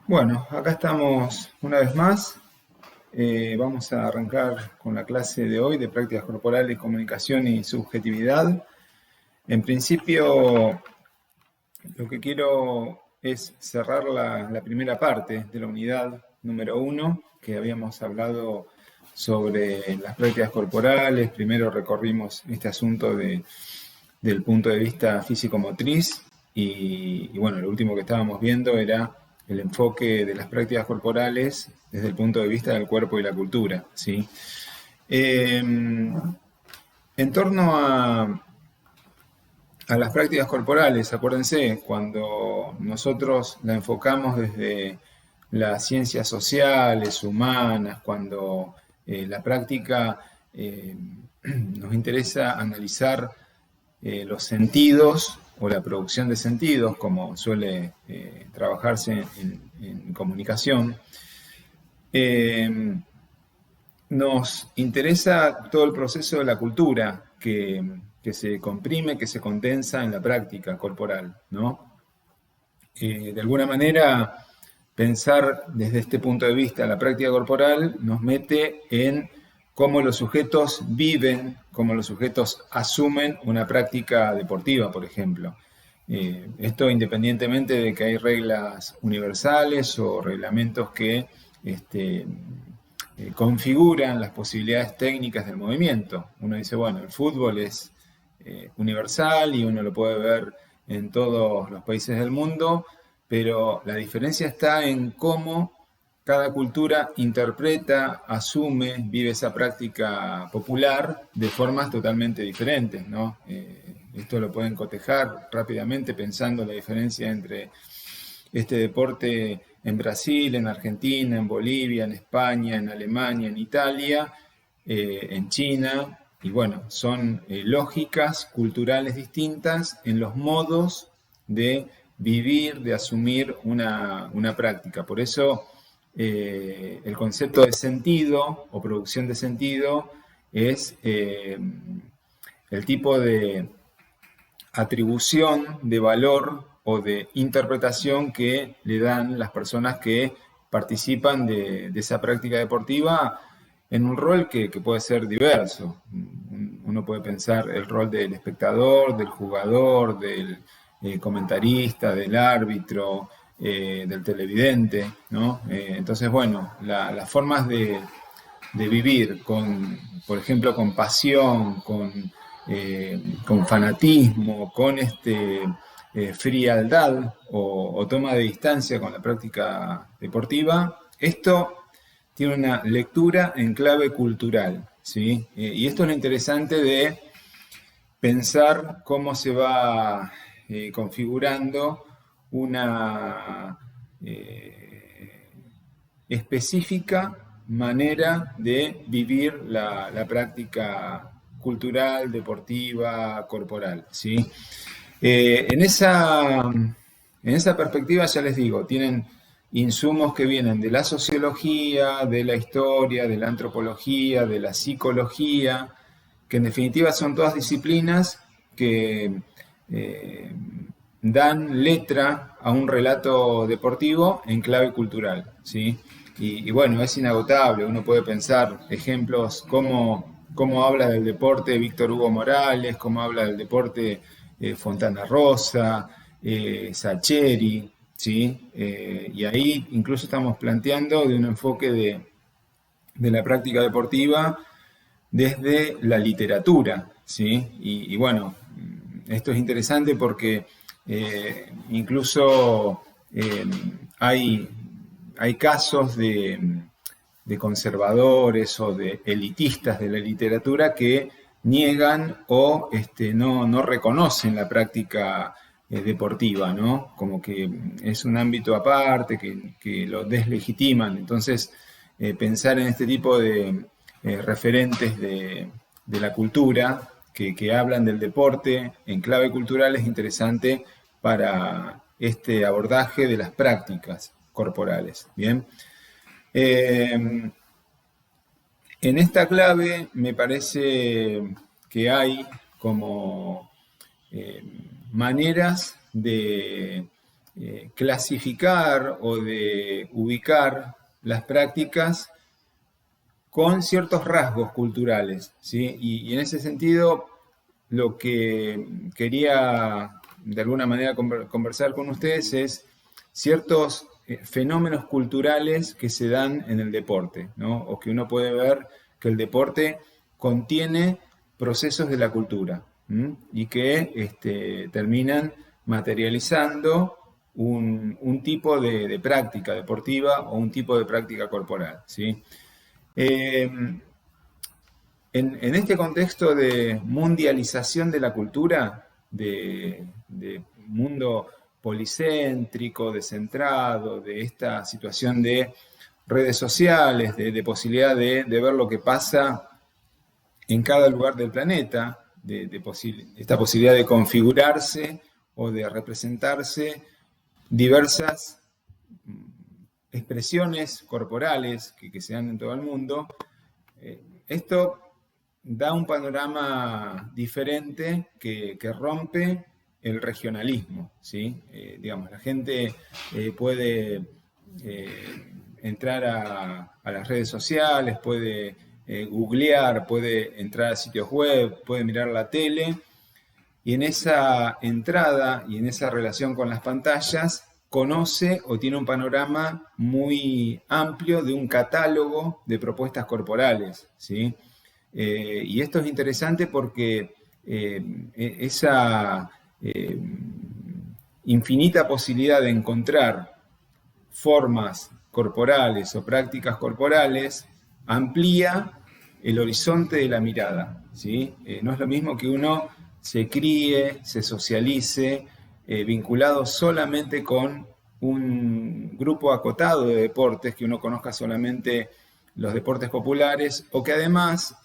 Bueno, acá estamos una vez más. Vamos a arrancar con la clase de hoy de prácticas corporales, comunicación y subjetividad. En principio, lo que quiero es cerrar la primera parte de la unidad número uno, que habíamos hablado sobre las prácticas corporales. Primero recorrimos este asunto del punto de vista físico-motriz y bueno, lo último que estábamos viendo era el enfoque de las prácticas corporales desde el punto de vista del cuerpo y la cultura, ¿sí? En torno a las prácticas corporales, acuérdense, cuando nosotros la enfocamos desde las ciencias sociales, humanas, cuando la práctica nos interesa analizar los sentidos o la producción de sentidos, como suele trabajarse en comunicación, eh, nos interesa todo el proceso de la cultura que se comprime, que se condensa en la práctica corporal, ¿no? De alguna manera, pensar desde este punto de vista la práctica corporal nos mete en cómo los sujetos viven, cómo los sujetos asumen una práctica deportiva, por ejemplo. Esto independientemente de que hay reglas universales o reglamentos que configuran las posibilidades técnicas del movimiento. Uno dice, bueno, el fútbol es universal y uno lo puede ver en todos los países del mundo, pero la diferencia está en cómo cada cultura interpreta, asume, vive esa práctica popular de formas totalmente diferentes, ¿no? Esto lo pueden cotejar rápidamente pensando la diferencia entre este deporte en Brasil, en Argentina, en Bolivia, en España, en Alemania, en Italia, en China. Y bueno, son lógicas culturales distintas en los modos de vivir, de asumir una práctica. Por eso el concepto de sentido o producción de sentido es el tipo de atribución de valor o de interpretación que le dan las personas que participan de esa práctica deportiva en un rol que puede ser diverso. Uno puede pensar el rol del espectador, del jugador, del comentarista, del árbitro, del televidente, ¿no? Entonces, bueno, las formas de vivir con, por ejemplo, con pasión, con fanatismo, con frialdad o toma de distancia con la práctica deportiva, esto tiene una lectura en clave cultural, ¿sí? Y esto es lo interesante de pensar cómo se va configurando una específica manera de vivir la práctica cultural, deportiva, corporal, ¿sí? En esa perspectiva, ya les digo, tienen insumos que vienen de la sociología, de la historia, de la antropología, de la psicología, que en definitiva son todas disciplinas que eh, dan letra a un relato deportivo en clave cultural, ¿sí? Y bueno, es inagotable, uno puede pensar ejemplos cómo habla del deporte Víctor Hugo Morales, cómo habla del deporte Fontana Rosa, Sacheri, ¿sí? Y ahí incluso estamos planteando de un enfoque de la práctica deportiva desde la literatura, ¿sí? Y bueno, esto es interesante porque incluso eh, hay, hay casos de conservadores o de elitistas de la literatura que niegan o no reconocen la práctica deportiva, ¿no? Como que es un ámbito aparte, que lo deslegitiman. Entonces, pensar en este tipo de referentes de la cultura que hablan del deporte en clave cultural es interesante para este abordaje de las prácticas corporales. Bien. Eh, en esta clave me parece que hay como eh, maneras clasificar o de ubicar las prácticas con ciertos rasgos culturales, ¿sí? Y en ese sentido, lo que quería de alguna manera conversar con ustedes es ciertos fenómenos culturales que se dan en el deporte, ¿no? O que uno puede ver que el deporte contiene procesos de la cultura, ¿m? Y que terminan materializando un tipo de práctica deportiva o un tipo de práctica corporal, ¿sí? Eh, en este contexto de mundialización de la cultura, de mundo policéntrico, descentrado, de esta situación de redes sociales, de posibilidad de ver lo que pasa en cada lugar del planeta, esta posibilidad de configurarse o de representarse diversas expresiones corporales que se dan en todo el mundo, esto da un panorama diferente que rompe el regionalismo, ¿sí? Digamos, la gente puede entrar a las redes sociales, puede googlear, puede entrar a sitios web, puede mirar la tele, y en esa entrada y en esa relación con las pantallas conoce o tiene un panorama muy amplio de un catálogo de propuestas corporales, ¿sí? Y esto es interesante porque esa infinita posibilidad de encontrar formas corporales o prácticas corporales amplía el horizonte de la mirada, ¿sí? No es lo mismo que uno se críe, se socialice, vinculado solamente con un grupo acotado de deportes, que uno conozca solamente los deportes populares, o que además,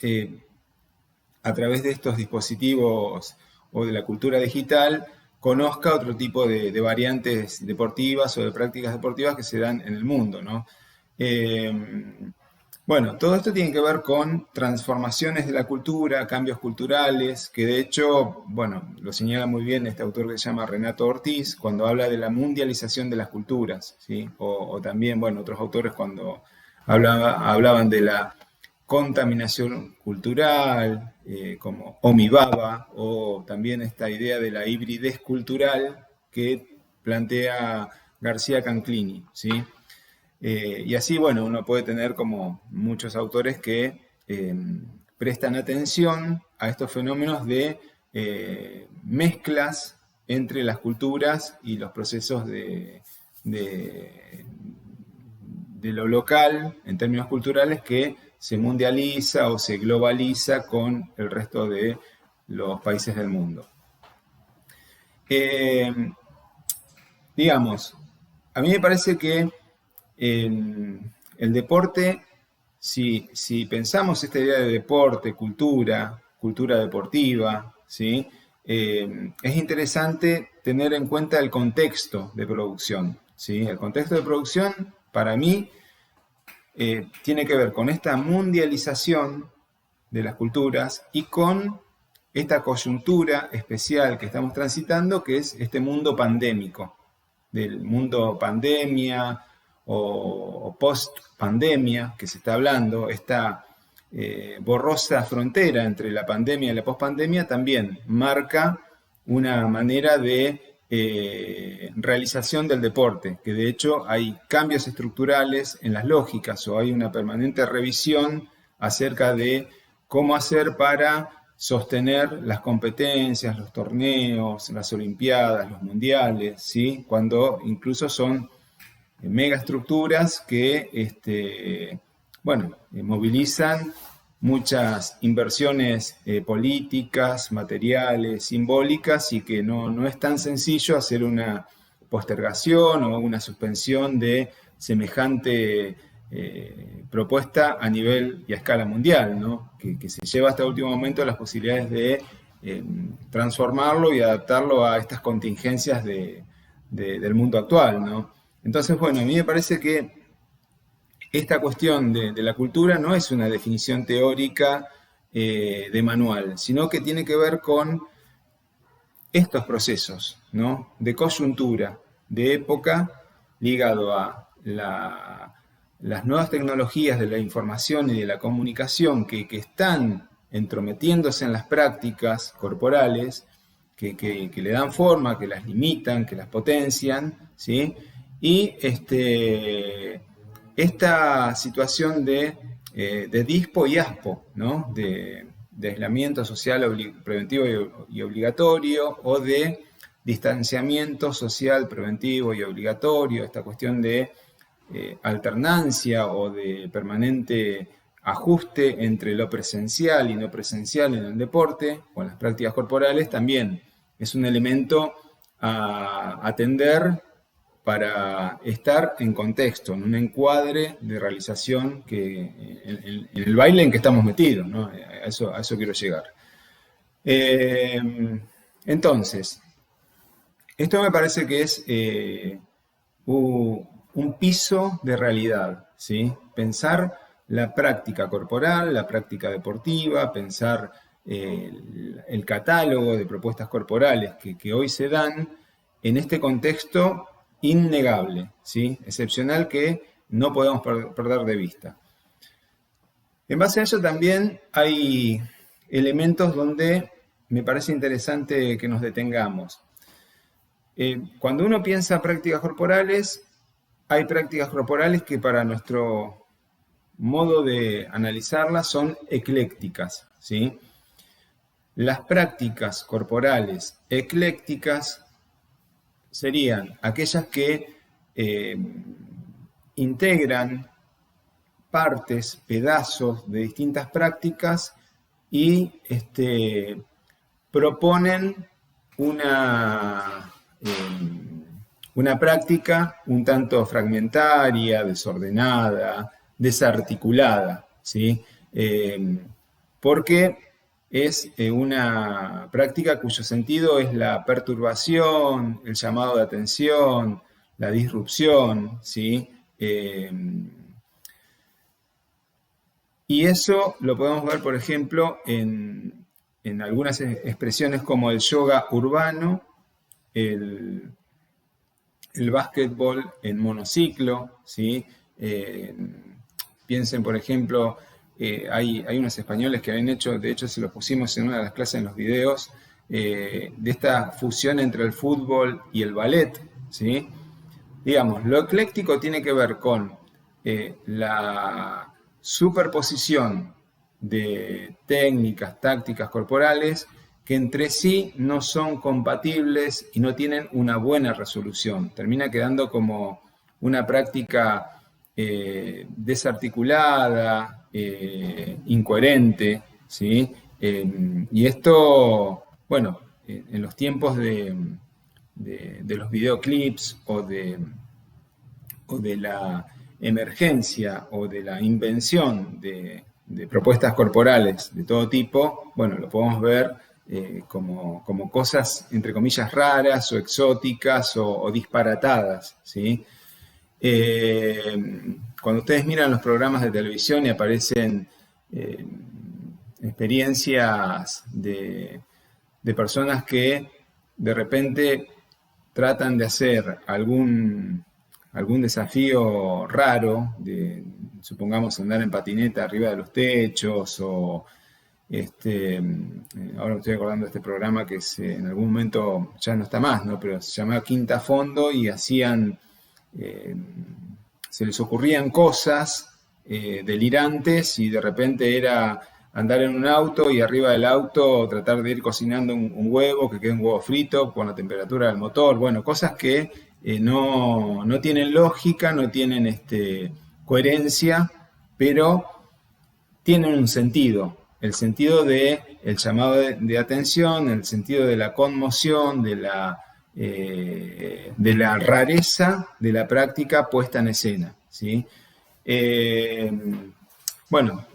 a través de estos dispositivos o de la cultura digital, conozca otro tipo de variantes deportivas o de prácticas deportivas que se dan en el mundo, ¿no? Bueno, todo esto tiene que ver con transformaciones de la cultura, cambios culturales, que de hecho, bueno, lo señala muy bien este autor que se llama Renato Ortiz, cuando habla de la mundialización de las culturas, ¿sí? O también, bueno, otros autores cuando hablaban de la contaminación cultural, como Omibaba, o también esta idea de la hibridez cultural que plantea García Canclini, ¿sí? Y así, bueno, uno puede tener como muchos autores que prestan atención a estos fenómenos de mezclas entre las culturas y los procesos de lo local, en términos culturales, que se mundializa o se globaliza con el resto de los países del mundo. Digamos, a mí me parece que el deporte, si pensamos esta idea de deporte, cultura deportiva, ¿sí? Es interesante tener en cuenta el contexto de producción, ¿sí? El contexto de producción, para mí, tiene que ver con esta mundialización de las culturas y con esta coyuntura especial que estamos transitando, que es este mundo pandémico, del mundo pandemia o post-pandemia que se está hablando, esta borrosa frontera entre la pandemia y la post-pandemia también marca una manera de realización del deporte, que de hecho hay cambios estructurales en las lógicas o hay una permanente revisión acerca de cómo hacer para sostener las competencias, los torneos, las olimpiadas, los mundiales, ¿sí? Cuando incluso son megaestructuras que movilizan muchas inversiones políticas, materiales, simbólicas, y que no es tan sencillo hacer una postergación o una suspensión de semejante propuesta a nivel y a escala mundial, ¿no? Que se lleva hasta el último momento las posibilidades de transformarlo y adaptarlo a estas contingencias del mundo actual, ¿no? Entonces, bueno, a mí me parece que esta cuestión de la cultura no es una definición teórica de manual, sino que tiene que ver con estos procesos, ¿no? De coyuntura, de época ligado a las nuevas tecnologías de la información y de la comunicación que están entrometiéndose en las prácticas corporales, que le dan forma, que las limitan, que las potencian, ¿sí? Y esta situación de dispo y aspo, ¿no? De aislamiento social preventivo y obligatorio, o de distanciamiento social preventivo y obligatorio, esta cuestión de alternancia o de permanente ajuste entre lo presencial y no presencial en el deporte o en las prácticas corporales, también es un elemento a atender para estar en contexto, en un encuadre de realización en el baile en que estamos metidos, ¿no? A eso quiero llegar. Entonces, esto me parece que es un piso de realidad, ¿sí? Pensar la práctica corporal, la práctica deportiva, pensar el catálogo de propuestas corporales que hoy se dan en este contexto innegable, ¿sí? Excepcional, que no podemos perder de vista. En base a eso también hay elementos donde me parece interesante que nos detengamos. Cuando uno piensa prácticas corporales, hay prácticas corporales que para nuestro modo de analizarlas son eclécticas, ¿sí? Las prácticas corporales eclécticas serían aquellas que integran partes, pedazos de distintas prácticas y proponen una práctica un tanto fragmentaria, desordenada, desarticulada, ¿sí? Porque es una práctica cuyo sentido es la perturbación, el llamado de atención, la disrupción, ¿sí? Y eso lo podemos ver, por ejemplo, en algunas expresiones como el yoga urbano, el básquetbol en monociclo, ¿sí? Piensen, por ejemplo, hay unos españoles que habían hecho, de hecho se los pusimos en una de las clases en los videos, de esta fusión entre el fútbol y el ballet, ¿sí? Digamos, lo ecléctico tiene que ver con la superposición de técnicas, tácticas corporales que entre sí no son compatibles y no tienen una buena resolución. Termina quedando como una práctica desarticulada, incoherente, ¿sí? Y esto, bueno, en los tiempos de los videoclips o de la emergencia o de la invención de propuestas corporales de todo tipo, bueno, lo podemos ver como cosas, entre comillas, raras o exóticas o disparatadas, ¿sí? Cuando ustedes miran los programas de televisión y aparecen experiencias de personas que de repente tratan de hacer algún desafío raro, supongamos andar en patineta arriba de los techos, o ahora me estoy acordando de este programa que en algún momento ya no está más, ¿no? Pero se llamaba Quinta Fondo y se les ocurrían cosas delirantes y de repente era andar en un auto y arriba del auto tratar de ir cocinando un huevo, que quede un huevo frito con la temperatura del motor. Bueno, cosas que no tienen lógica, no tienen coherencia, pero tienen un sentido. El sentido del llamado de atención, el sentido de la conmoción, de la rareza de la práctica puesta en escena, ¿sí? Bueno,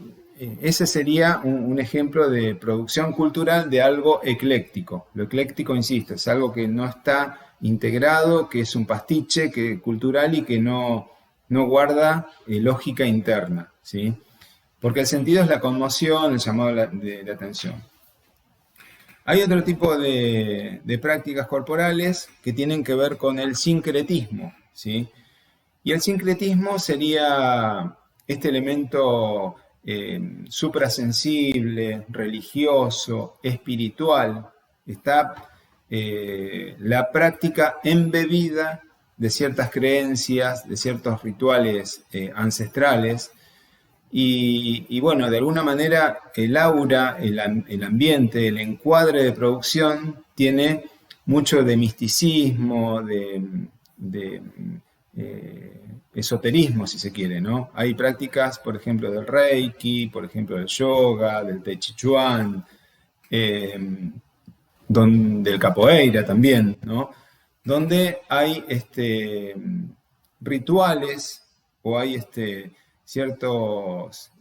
ese sería un ejemplo de producción cultural de algo ecléctico. Lo ecléctico, insisto, es algo que no está integrado, que es un pastiche cultural y que no guarda lógica interna, ¿sí? Porque el sentido es la conmoción, el llamado de atención. Hay otro tipo de prácticas corporales que tienen que ver con el sincretismo, ¿sí? Y el sincretismo sería este elemento suprasensible, religioso, espiritual. Está la práctica embebida de ciertas creencias, de ciertos rituales ancestrales. Y bueno, de alguna manera el aura, el ambiente, el encuadre de producción tiene mucho de misticismo, de esoterismo, si se quiere, ¿no? Hay prácticas, por ejemplo, del Reiki, por ejemplo, del yoga, del Tai Chi Chuan, del capoeira también, ¿no? Donde hay rituales o hay ciertos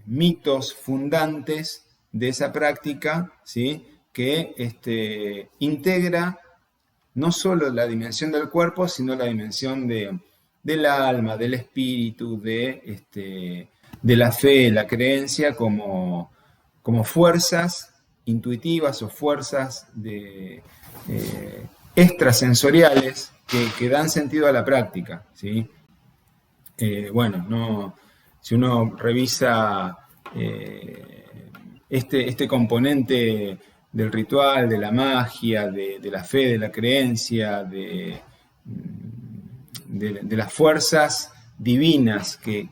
mitos fundantes de esa práctica, ¿sí? Que integra no solo la dimensión del cuerpo, sino la dimensión del alma, del espíritu, de la fe, la creencia como fuerzas intuitivas o fuerzas extrasensoriales que dan sentido a la práctica, ¿sí? Bueno, no, si uno revisa este componente del ritual, de la magia, de la fe, de la creencia, de las fuerzas divinas que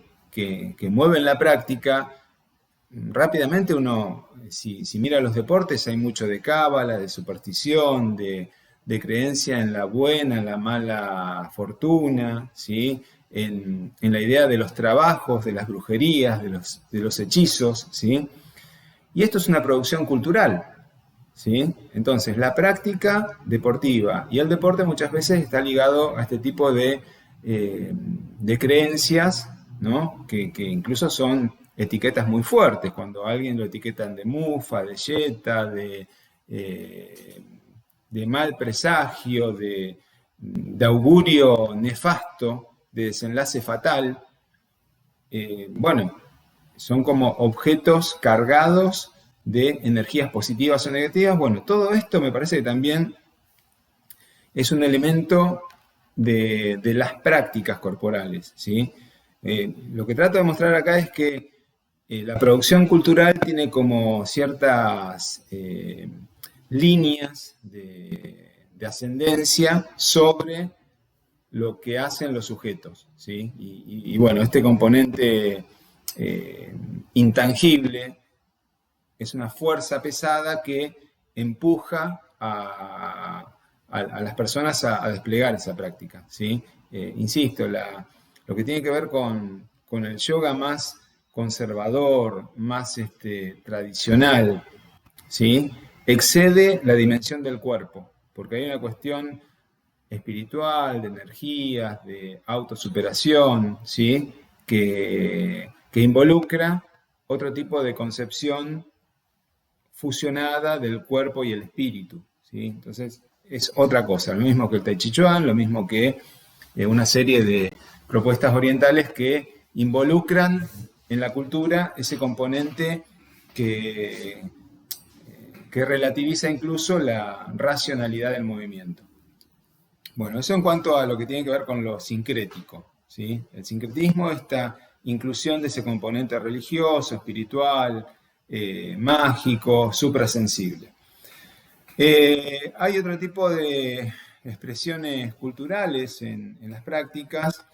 mueven la práctica, rápidamente uno, si mira los deportes, hay mucho de cábala, de superstición, de creencia en la buena, en la mala fortuna, ¿sí? En la idea de los trabajos, de las brujerías, de los hechizos, ¿sí? Y esto es una producción cultural, ¿sí? Entonces, la práctica deportiva y el deporte muchas veces está ligado a este tipo de creencias, ¿no? Que incluso son etiquetas muy fuertes. Cuando a alguien lo etiquetan de mufa, de yeta, de mal presagio, de augurio nefasto, de desenlace fatal, bueno, son como objetos cargados de energías positivas o negativas. Bueno, todo esto me parece que también es un elemento de las prácticas corporales, ¿sí? Lo que trato de mostrar acá es que la producción cultural tiene como ciertas líneas de ascendencia sobre lo que hacen los sujetos, ¿sí? Y bueno, este componente intangible es una fuerza pesada que empuja a las personas a desplegar esa práctica, ¿sí? Insisto, lo que tiene que ver con el yoga más conservador, más tradicional, ¿sí? Excede la dimensión del cuerpo, porque hay una cuestión espiritual, de energías, de autosuperación, ¿sí? Que involucra otro tipo de concepción fusionada del cuerpo y el espíritu, ¿sí? Entonces es otra cosa, lo mismo que el Tai Chi Chuan, lo mismo que una serie de propuestas orientales que involucran en la cultura ese componente que relativiza incluso la racionalidad del movimiento. Bueno, eso en cuanto a lo que tiene que ver con lo sincrético, ¿sí? El sincretismo, esta inclusión de ese componente religioso, espiritual, mágico, suprasensible. Hay otro tipo de expresiones culturales en las prácticas.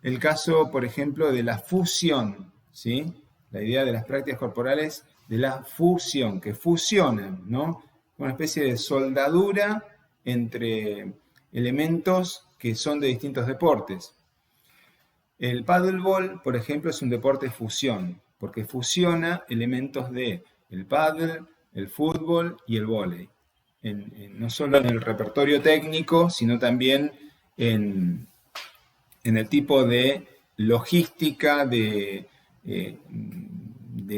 El caso, por ejemplo, de la fusión, ¿sí? La idea de las prácticas corporales de la fusión, que fusionan, ¿no? Una especie de soldadura entre elementos que son de distintos deportes. El paddleball, por ejemplo, es un deporte de fusión, porque fusiona elementos de el paddle, el fútbol y el vóley. No solo en el repertorio técnico, sino también en el tipo de logística, de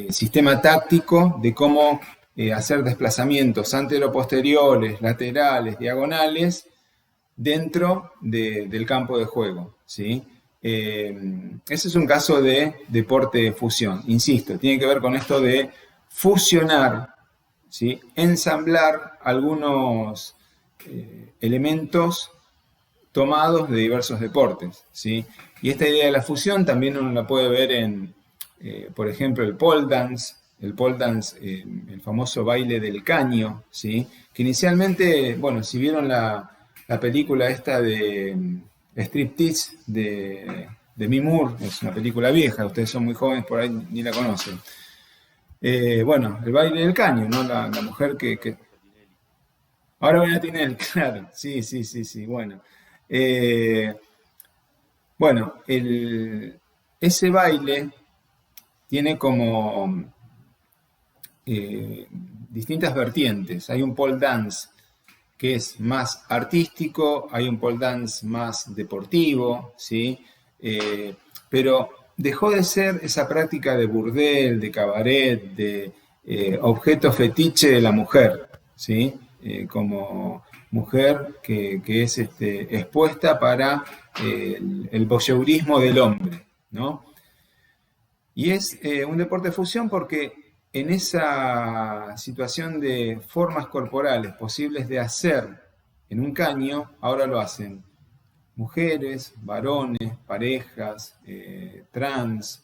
sistema táctico, de cómo hacer desplazamientos anteroposteriores, laterales, diagonales, dentro del campo de juego, ¿sí? Ese es un caso de deporte de fusión. Insisto, tiene que ver con esto de fusionar ¿sí? Ensamblar algunos elementos tomados de diversos deportes, ¿sí? Y esta idea de la fusión también uno la puede ver en, por ejemplo, el pole dance, el famoso baile del caño, ¿sí? Que inicialmente, bueno, si vieron la película esta de Striptease de Demi Moore, es una película vieja, ustedes son muy jóvenes, por ahí ni la conocen. Bueno, el baile del caño, ¿no? La mujer que... Ahora van a tener, claro, sí, sí, sí, sí, bueno. Eh, bueno, ese baile tiene como distintas vertientes. Hay un pole dance que es más artístico, hay un pole dance más deportivo, ¿sí? Pero dejó de ser esa práctica de burdel, de cabaret, de objeto fetiche de la mujer, ¿sí? Como mujer que es expuesta para el voyeurismo del hombre, ¿no? Y es un deporte de fusión porque en esa situación de formas corporales posibles de hacer en un caño, ahora lo hacen mujeres, varones, parejas, trans,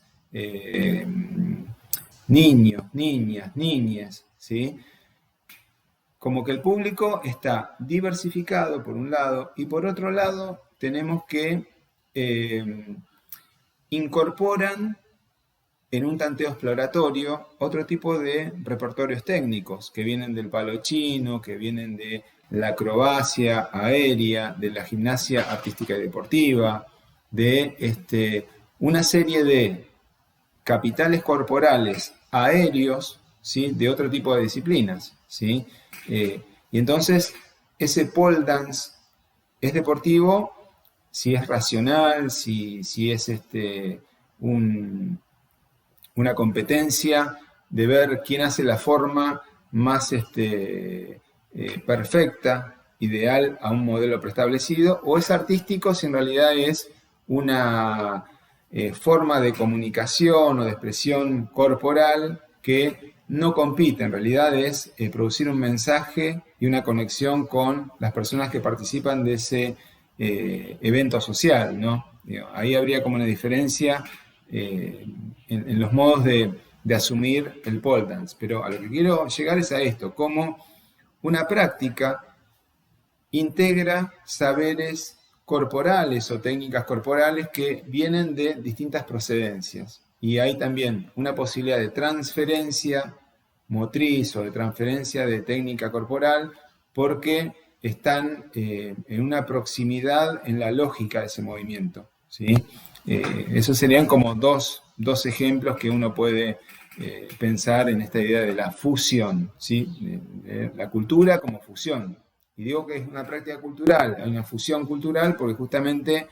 niños, niñas, niñas, ¿sí? Como que el público está diversificado por un lado y por otro lado tenemos que incorporan en un tanteo exploratorio otro tipo de repertorios técnicos que vienen del palo chino, que vienen de la acrobacia aérea, de la gimnasia artística y deportiva, de una serie de capitales corporales aéreos, ¿sí? De otro tipo de disciplinas, ¿sí? Y entonces ese pole dance es deportivo si es racional, si es una competencia de ver quién hace la forma más perfecta, ideal a un modelo preestablecido, o es artístico si en realidad es una forma de comunicación o de expresión corporal que no compite, en realidad es producir un mensaje y una conexión con las personas que participan de ese evento social, ¿no? Ahí habría como una diferencia en los modos de asumir el pole dance. Pero a lo que quiero llegar es a esto, cómo una práctica integra saberes corporales o técnicas corporales que vienen de distintas procedencias. Y hay también una posibilidad de transferencia motriz o de transferencia de técnica corporal porque están en una proximidad en la lógica de ese movimiento, ¿sí? Esos serían como dos ejemplos que uno puede pensar en esta idea de la fusión, ¿sí? De la cultura como fusión. Y digo que es una práctica cultural, hay una fusión cultural porque justamente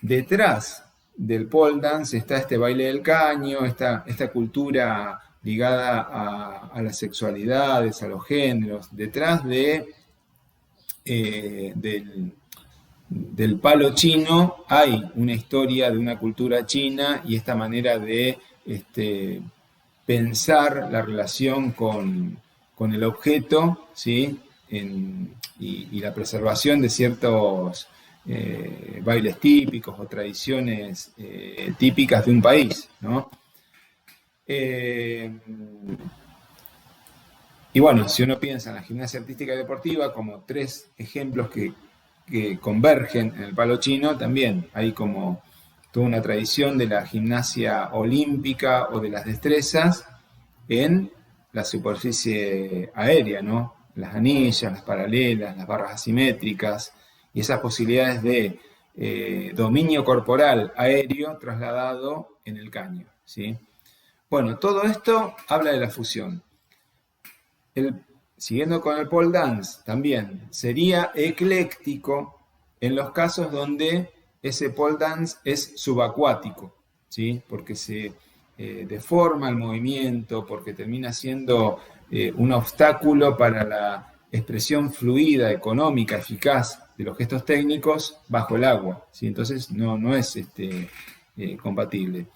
detrás del pole dance está este baile del caño, esta cultura ligada a las sexualidades, a los géneros. Detrás del palo chino hay una historia de una cultura china y esta manera de pensar la relación con el objeto, ¿sí? Y la preservación de ciertos bailes típicos o tradiciones típicas de un país, ¿no? Y bueno, si uno piensa en la gimnasia artística y deportiva como tres ejemplos que convergen en el palo chino, también hay como toda una tradición de la gimnasia olímpica o de las destrezas en la superficie aérea, ¿no? Las anillas, las paralelas, las barras asimétricas y esas posibilidades de dominio corporal aéreo trasladado en el caño, ¿sí? Bueno, todo esto habla de la fusión. Siguiendo con el pole dance, también sería ecléctico en los casos donde ese pole dance es subacuático, ¿sí? Porque se deforma el movimiento, porque termina siendo un obstáculo para la expresión fluida, económica, eficaz de los gestos técnicos bajo el agua, ¿sí? Entonces no es compatible.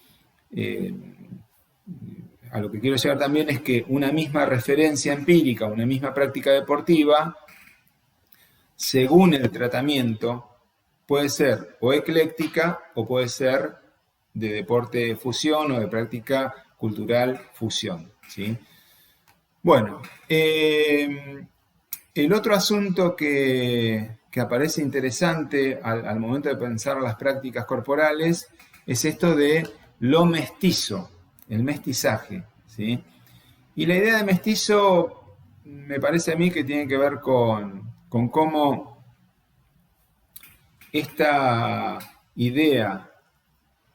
a lo que quiero llegar también es que una misma referencia empírica, una misma práctica deportiva, según el tratamiento, puede ser o ecléctica o puede ser de deporte fusión o de práctica cultural fusión, ¿sí? Bueno, el otro asunto que aparece interesante al momento de pensar las prácticas corporales es esto de lo mestizo, el mestizaje, ¿sí? Y la idea de mestizo me parece a mí que tiene que ver con cómo esta idea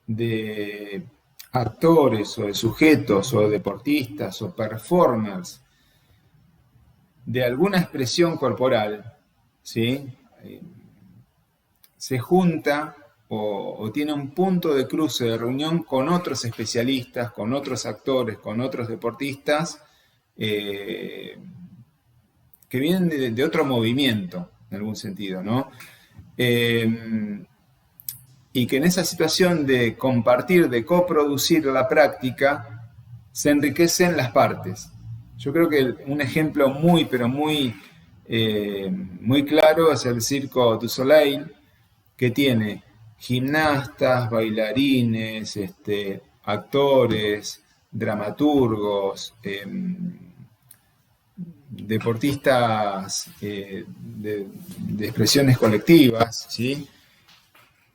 de actores o de sujetos o deportistas o performers de alguna expresión corporal, ¿sí? Se junta o tiene un punto de cruce, de reunión con otros especialistas, con otros actores, con otros deportistas que vienen de otro movimiento, en algún sentido, ¿no? Y que en esa situación de compartir, de coproducir la práctica, se enriquecen las partes. Yo creo que un ejemplo muy, pero muy claro es el Circo du Soleil, que tiene gimnastas, bailarines, actores, dramaturgos, deportistas de expresiones colectivas, ¿sí?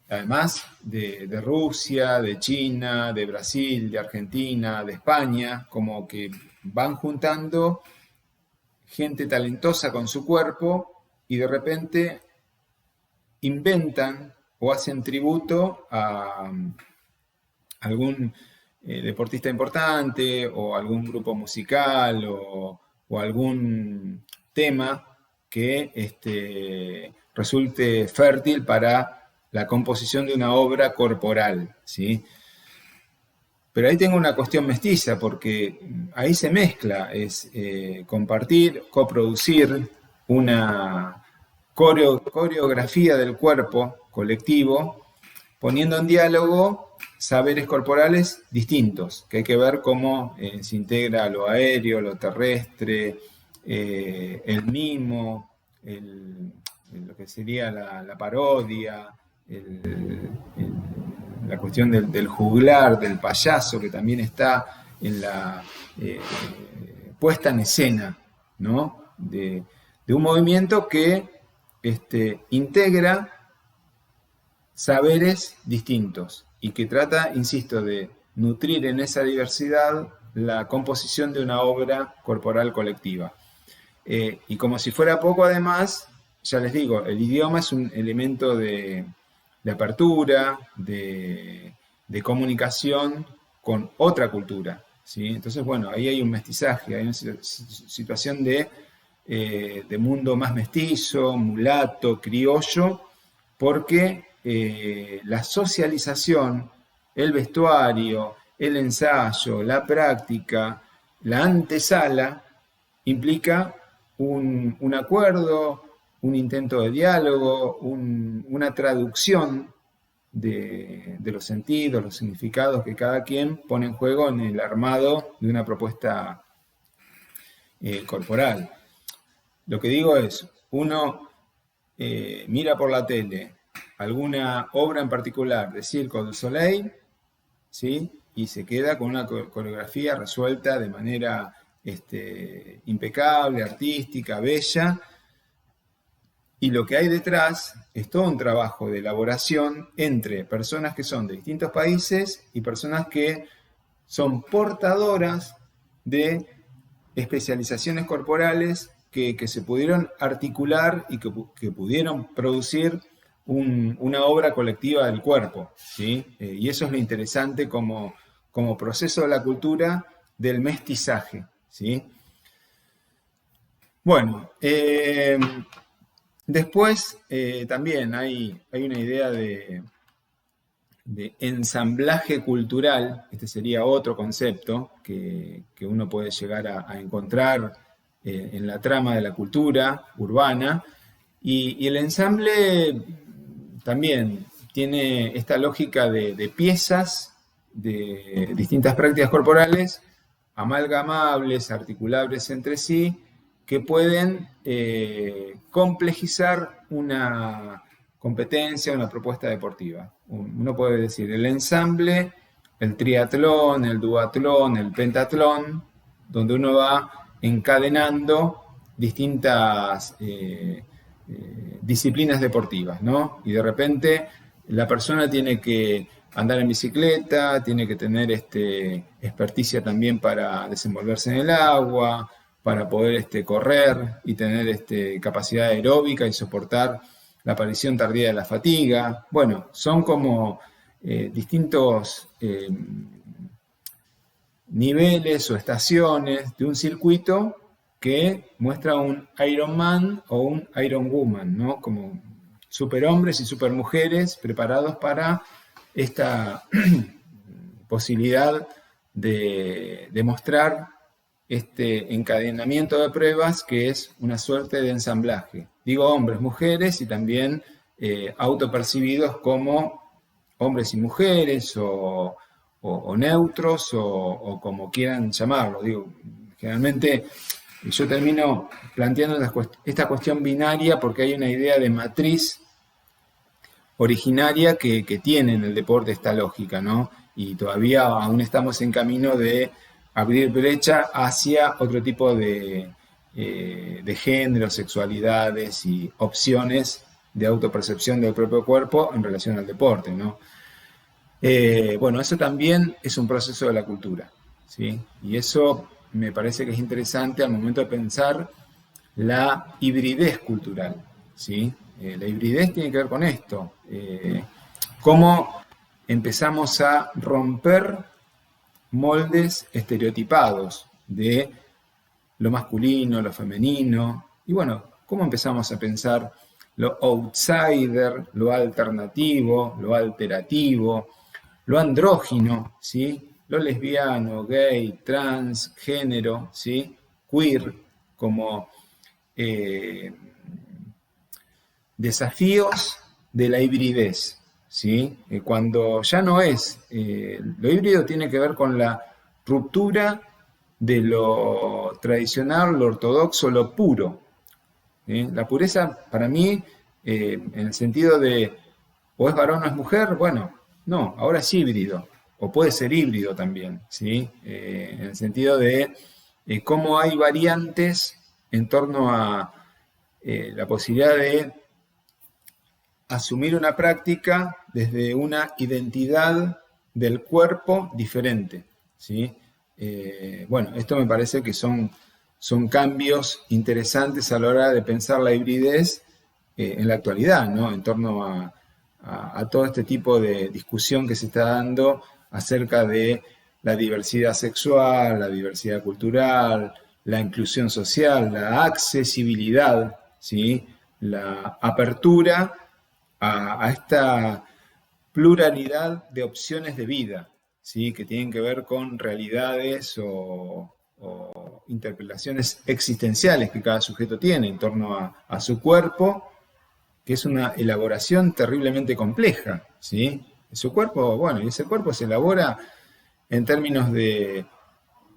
Además de Rusia, de China, de Brasil, de Argentina, de España, como que van juntando gente talentosa con su cuerpo y de repente inventan o hacen tributo a algún deportista importante o algún grupo musical o algún tema que resulte fértil para la composición de una obra corporal, ¿sí? Pero ahí tengo una cuestión mestiza, porque ahí se mezcla, es compartir, coproducir una coreografía del cuerpo colectivo, poniendo en diálogo saberes corporales distintos, que hay que ver cómo se integra lo aéreo, lo terrestre, el mimo, lo que sería la parodia, la cuestión del juglar, del payaso, que también está en la puesta en escena, ¿no? de un movimiento que integra saberes distintos y que trata, insisto, de nutrir en esa diversidad la composición de una obra corporal colectiva. Y como si fuera poco, además, ya les digo, el idioma es un elemento de apertura, de comunicación con otra cultura, ¿sí? Entonces, bueno, ahí hay un mestizaje, hay una situación de mundo más mestizo, mulato, criollo, porque la socialización, el vestuario, el ensayo, la práctica, la antesala, implica un acuerdo, un intento de diálogo, una traducción de los sentidos, los significados que cada quien pone en juego en el armado de una propuesta corporal. Lo que digo es, uno mira por la tele alguna obra en particular de Circo du Soleil, ¿sí? Y se queda con una coreografía resuelta de manera impecable, artística, bella, y lo que hay detrás es todo un trabajo de elaboración entre personas que son de distintos países y personas que son portadoras de especializaciones corporales que se pudieron articular y que pudieron producir una obra colectiva del cuerpo, ¿sí? Y eso es lo interesante como proceso de la cultura del mestizaje, ¿sí? Bueno, después también hay una idea de ensamblaje cultural. Este sería otro concepto que uno puede llegar a encontrar en la trama de la cultura urbana, y el ensamble también tiene esta lógica de piezas de distintas prácticas corporales amalgamables, articulables entre sí, que pueden complejizar una competencia, una propuesta deportiva. Uno puede decir el ensamble, el triatlón, el duatlón, el pentatlón, donde uno va encadenando distintas disciplinas deportivas, ¿no? Y de repente la persona tiene que andar en bicicleta, tiene que tener experticia también para desenvolverse en el agua, para poder correr y tener capacidad aeróbica y soportar la aparición tardía de la fatiga. Bueno, son como distintos niveles o estaciones de un circuito que muestra un Ironman o un Ironwoman, ¿no? Como superhombres y supermujeres preparados para esta posibilidad de demostrar este encadenamiento de pruebas que es una suerte de ensamblaje. Digo hombres, mujeres y también autopercibidos como hombres y mujeres o neutros o como quieran llamarlo. Digo, generalmente yo termino planteando esta cuestión binaria porque hay una idea de matriz originaria que tiene en el deporte esta lógica, ¿no? Y todavía aún estamos en camino de abrir brecha hacia otro tipo de género, sexualidades y opciones de autopercepción del propio cuerpo en relación al deporte, ¿no? Bueno, eso también es un proceso de la cultura, ¿sí? Y eso me parece que es interesante al momento de pensar la hibridez cultural, ¿sí? La hibridez tiene que ver con esto, cómo empezamos a romper moldes estereotipados de lo masculino, lo femenino, y bueno, cómo empezamos a pensar lo outsider, lo alternativo, lo alterativo, lo andrógino, ¿sí? Lo lesbiano, gay, trans, género, ¿sí? Queer, como desafíos de la hibridez, ¿sí? Cuando ya no es, lo híbrido tiene que ver con la ruptura de lo tradicional, lo ortodoxo, lo puro. La pureza para mí, en el sentido de o es varón o es mujer, bueno, no, ahora es híbrido, o puede ser híbrido también, ¿sí? En el sentido de cómo hay variantes en torno a la posibilidad de asumir una práctica desde una identidad del cuerpo diferente, ¿sí? Bueno, esto me parece que son cambios interesantes a la hora de pensar la hibridez en la actualidad, ¿no? En torno a todo este tipo de discusión que se está dando acerca de la diversidad sexual, la diversidad cultural, la inclusión social, la accesibilidad, ¿sí? La apertura a esta pluralidad de opciones de vida, ¿sí? Que tienen que ver con realidades o interpelaciones existenciales que cada sujeto tiene en torno a su cuerpo, que es una elaboración terriblemente compleja, ¿sí? Su cuerpo, bueno, y ese cuerpo se elabora en términos de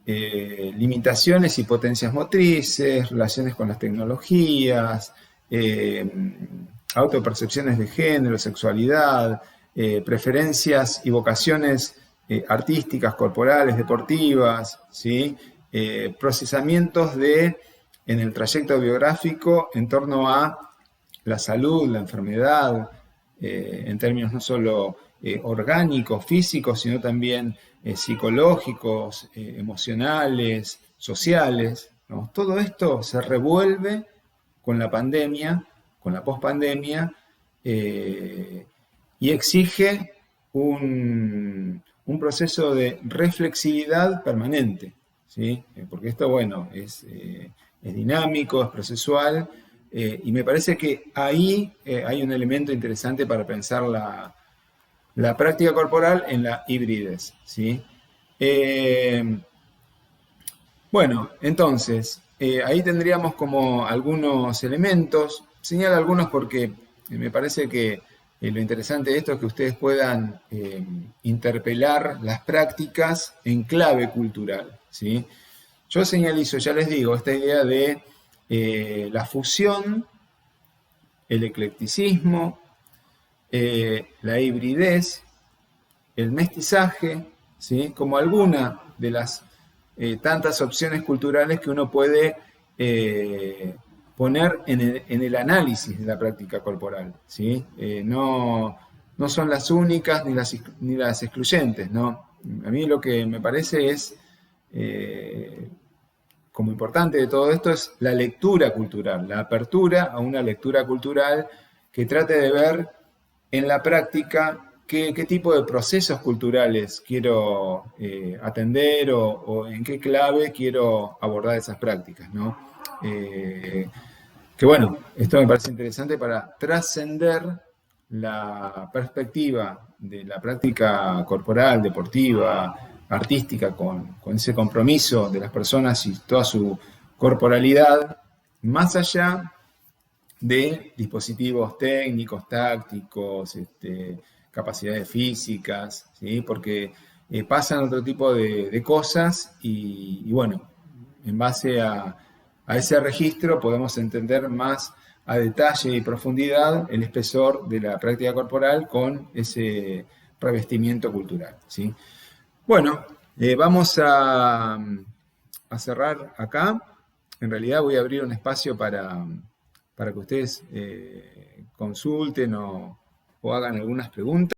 limitaciones y potencias motrices, relaciones con las tecnologías, autopercepciones de género, sexualidad, preferencias y vocaciones artísticas, corporales, deportivas, ¿sí? Procesamientos en el trayecto biográfico en torno a la salud, la enfermedad, en términos no solo orgánicos, físicos, sino también psicológicos, emocionales, sociales, ¿no? Todo esto se revuelve con la pandemia, con la pospandemia, y exige un proceso de reflexividad permanente, ¿sí? Porque esto, bueno, es dinámico, es procesual, y me parece que ahí hay un elemento interesante para pensar la práctica corporal en la hibridez, ¿sí? Bueno, entonces, ahí tendríamos como algunos elementos. Señalo algunos porque me parece que lo interesante de esto es que ustedes puedan interpelar las prácticas en clave cultural, ¿sí? Yo señalizo, ya les digo, esta idea de la fusión, el eclecticismo, la hibridez, el mestizaje, ¿sí? Como alguna de las tantas opciones culturales que uno puede poner en el análisis de la práctica corporal, ¿sí? No son las únicas ni las excluyentes, ¿no? A mí lo que me parece es, como importante de todo esto, es la lectura cultural, la apertura a una lectura cultural que trate de ver en la práctica qué tipo de procesos culturales quiero atender o en qué clave quiero abordar esas prácticas, ¿no? Que bueno, esto me parece interesante para trascender la perspectiva de la práctica corporal, deportiva, artística, con ese compromiso de las personas y toda su corporalidad, más allá de dispositivos técnicos, tácticos, capacidades físicas, ¿sí? Porque pasan otro tipo de cosas y bueno, en base a ese registro podemos entender más a detalle y profundidad el espesor de la práctica corporal con ese revestimiento cultural, ¿sí? Bueno, vamos a cerrar acá. En realidad voy a abrir un espacio para que ustedes consulten o hagan algunas preguntas.